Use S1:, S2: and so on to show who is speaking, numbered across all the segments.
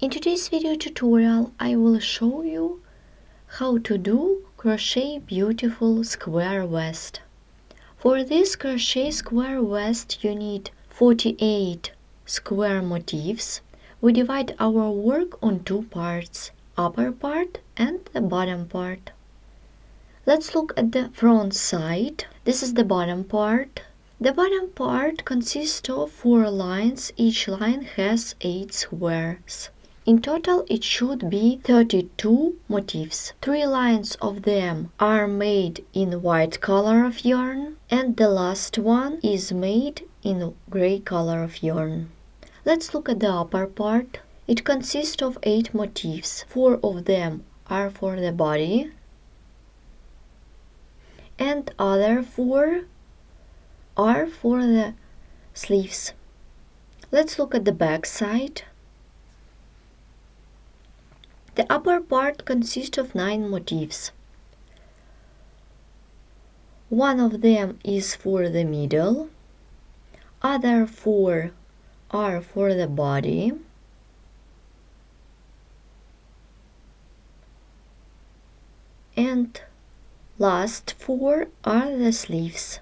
S1: In today's video tutorial, I will show you how to do crochet beautiful square vest. For this crochet square vest, you need 48 square motifs. We divide our work on two parts, upper part and the bottom part. Let's look at the front side. This is the bottom part. The bottom part consists of 4 lines. Each line has 8 squares. In total, it should be 32 motifs. 3 lines of them are made in white color of yarn, and the last one is made in gray color of yarn. Let's look at the upper part. It consists of 8 motifs. 4 of them are for the body, and other 4 are for the sleeves. Let's look at the back side. The upper part consists of 9 motifs. 1 of them is for the middle, other 4 are for the body, and last 4 are the sleeves.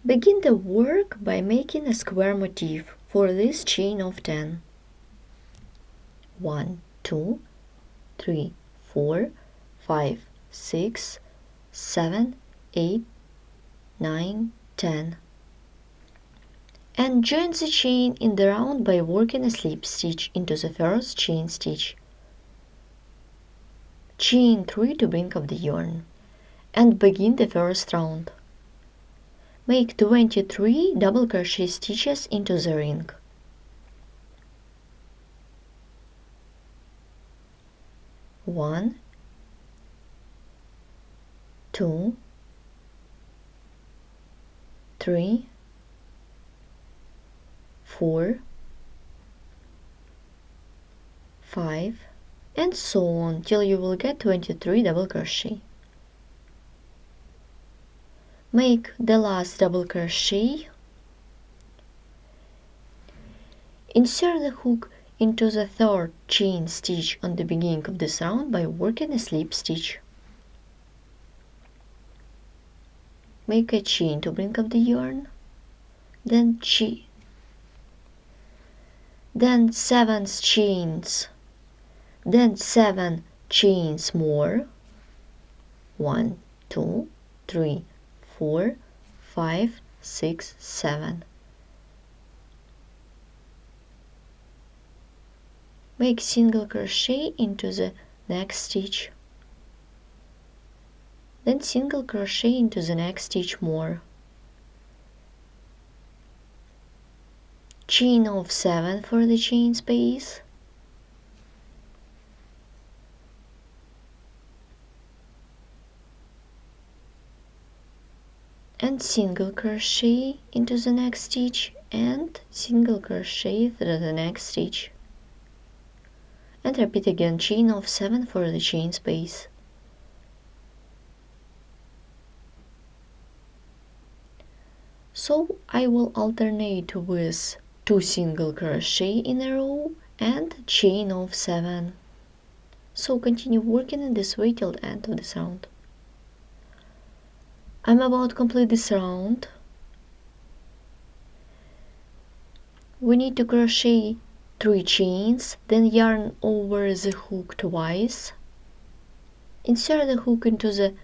S1: Begin the work by making a square motif for this chain of 10. 1, 2, 3, 4, 5, 6, 7, 8, 9, 10. And join the chain in the round by working a slip stitch into the first chain stitch. Chain 3 to bring up the yarn, and begin the first round. Make 23 double crochet stitches into the ring. One, 2, 3, 4, 5, and so on till you will get 23 double crochet. Make the last double crochet. Insert the hook into the third chain stitch on the beginning of this round by working a slip stitch. Make a chain to bring up the yarn, then 7 chains, then 7 chains more. 1, 2, 3, 4, 5, 6, 7. Make single crochet into the next stitch, then single crochet into the next stitch more. Chain of 7 for the chain space, and single crochet into the next stitch and single crochet through the next stitch, and repeat again chain of 7 for the chain space. So I will alternate with 2 single crochet in a row and chain of 7. So continue working in this way till the end of this round. I'm about to complete this round. We need to crochet 3 chains, then yarn over the hook twice. Insert the hook into the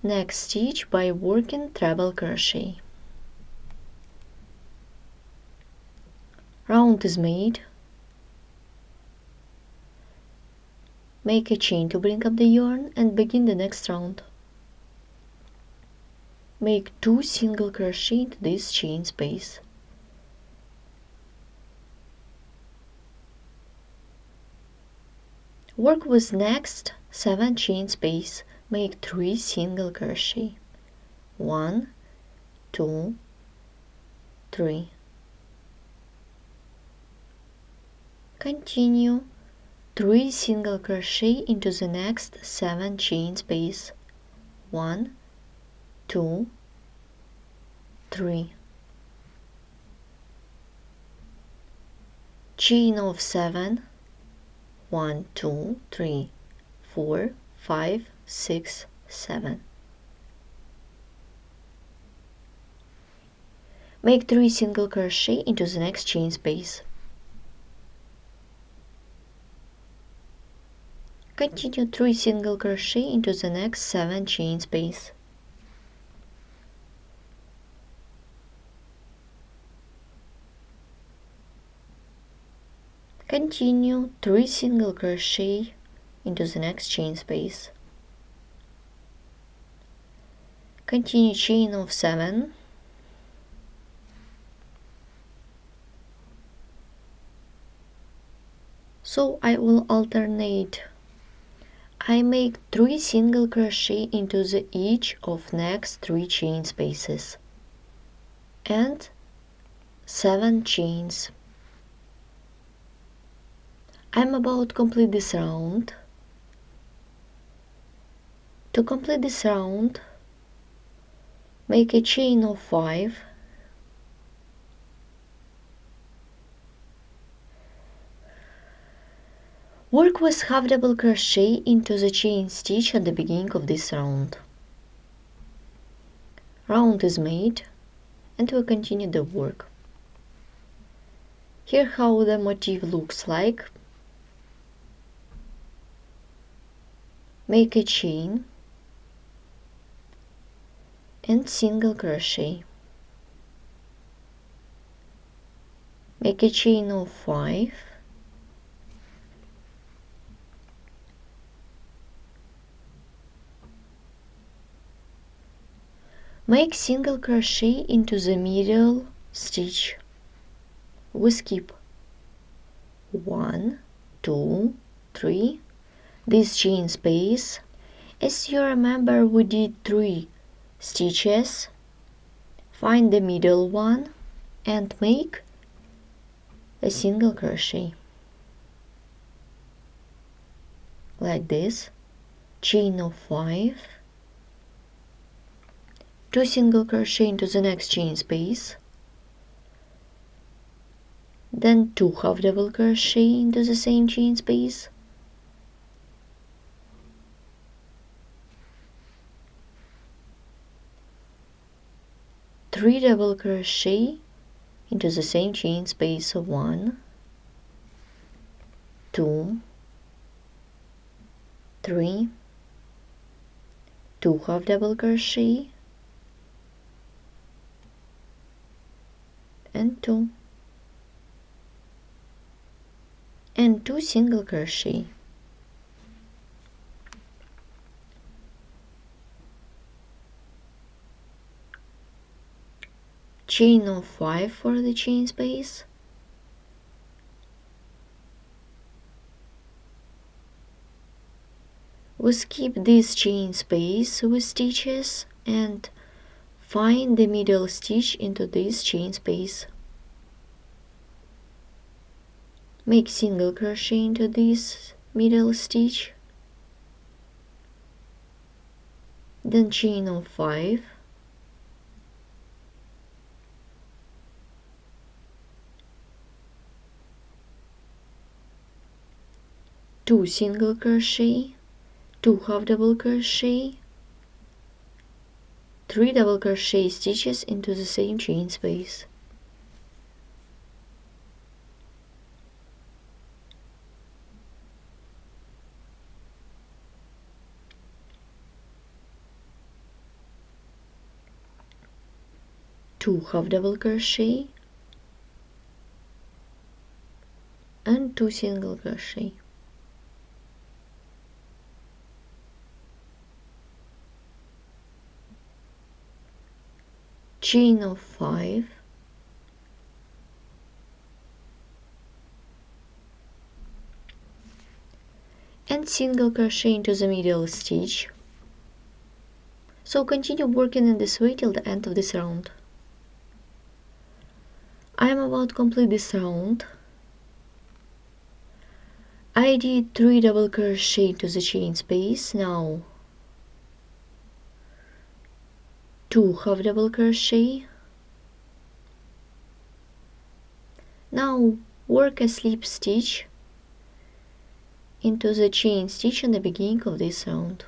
S1: next stitch by working treble crochet. Round is made. Make a chain to bring up the yarn and begin the next round. Make 2 single crochet into this chain space. Work with next 7 chain space. Make 3 single crochet. 1, 2, 3. Continue 3 single crochet into the next 7 chain space. 1, 2, 3. chain of 7, 1, 2, 3, 4, 5, 6, 7. Make 3 single crochet into the next chain space. Continue 3 single crochet into the next 7 chain space. Continue 3 single crochet into the next chain space. Continue chain of 7. So I will alternate. I make 3 single crochet into the each of next 3 chain spaces and 7 chains. I'm about to complete this round. To complete this round, make a chain of 5, work with half double crochet into the chain stitch at the beginning of this round. Round is made and we continue the work. Here how the motif looks like. Make a chain and single crochet. Make a chain of 5. Make single crochet into the middle stitch. We skip 1, 2, 3, this chain space. As you remember, we did 3 stitches. Find the middle one and make a single crochet like this. Chain of 5, 2 single crochet into the next chain space, then 2 half double crochet into the same chain space, three double crochet into the same chain space of 1, 2, 3, 2 half double crochet and 2, and 2 single crochet. Chain of 5 for the chain space, we skip this chain space with stitches and find the middle stitch into this chain space. Make single crochet into this middle stitch, then chain of 5, two single crochet, 2 half double crochet, 3 double crochet stitches into the same chain space. Two half double crochet and 2 single crochet. Chain of 5, and single crochet into the middle stitch. So continue working in this way till the end of this round. I am about to complete this round. I did 3 double crochet into the chain space. Now 2 half double crochet. Now work a slip stitch into the chain stitch in the beginning of this round.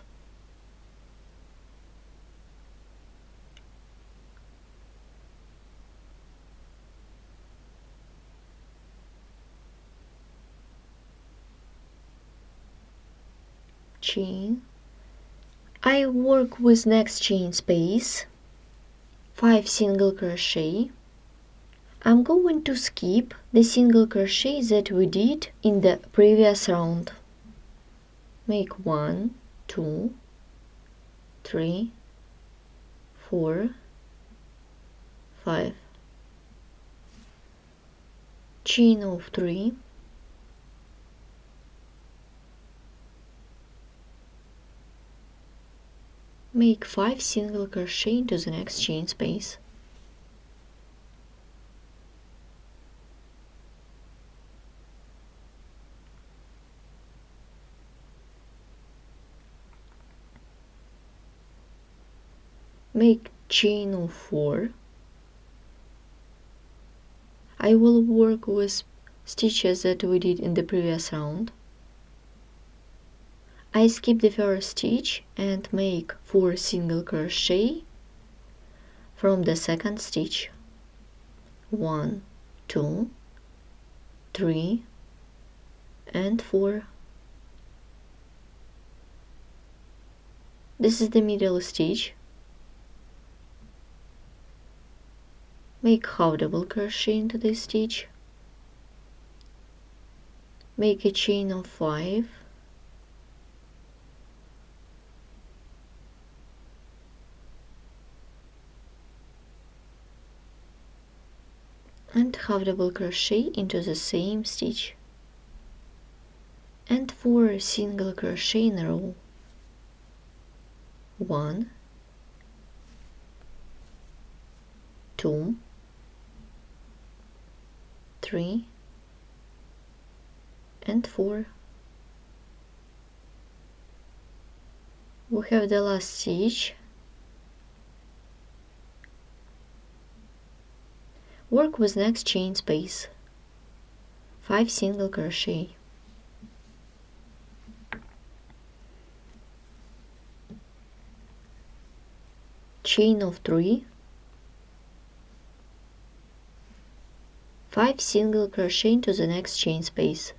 S1: Chain. I work with next chain space, 5 single crochet. I'm going to skip the single crochet that we did in the previous round. Make 1, 2, 3, 4, 5. Chain of 3. Make 5 single crochet into the next chain space. Make chain of 4. I will work with stitches that we did in the previous round. I skip the first stitch and make 4 single crochet from the second stitch. 1, 2, 3, and 4. This is the middle stitch. Make half double crochet into this stitch. Make a chain of 5. And half double crochet into the same stitch. And 4 single crochet in a row. 1, 2, 3, and 4. We have the last stitch. Work with next chain space, 5 single crochet. Chain of 3, 5 single crochet into the next chain space.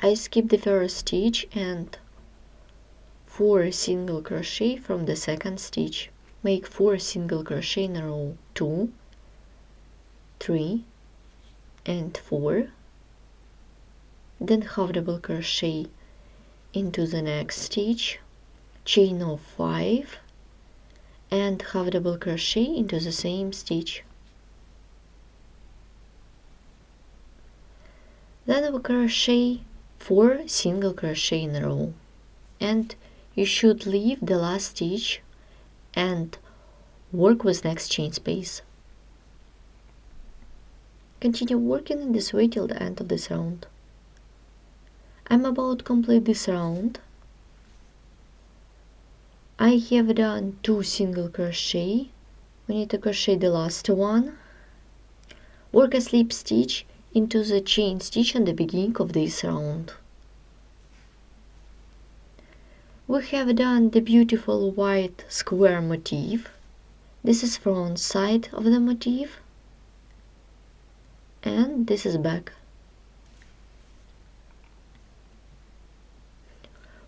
S1: I skip the first stitch and 4 single crochet from the second stitch. Make 4 single crochet in a row. 2, 3, and 4. Then half double crochet into the next stitch, chain of 5, and half double crochet into the same stitch. Then we crochet 4 single crochet in a row, and you should leave the last stitch and work with next chain space. Continue working in this way till the end of this round. I'm about to complete this round. I have done 2 single crochet. We need to crochet the last one. Work a slip stitch into the chain stitch in the beginning of this round. We have done the beautiful white square motif. This is front side of the motif, and this is back.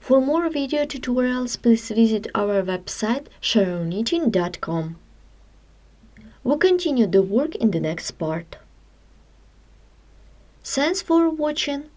S1: For more video tutorials, please visit our website sharoneknitting.com. We'll continue the work in the next part. Thanks for watching.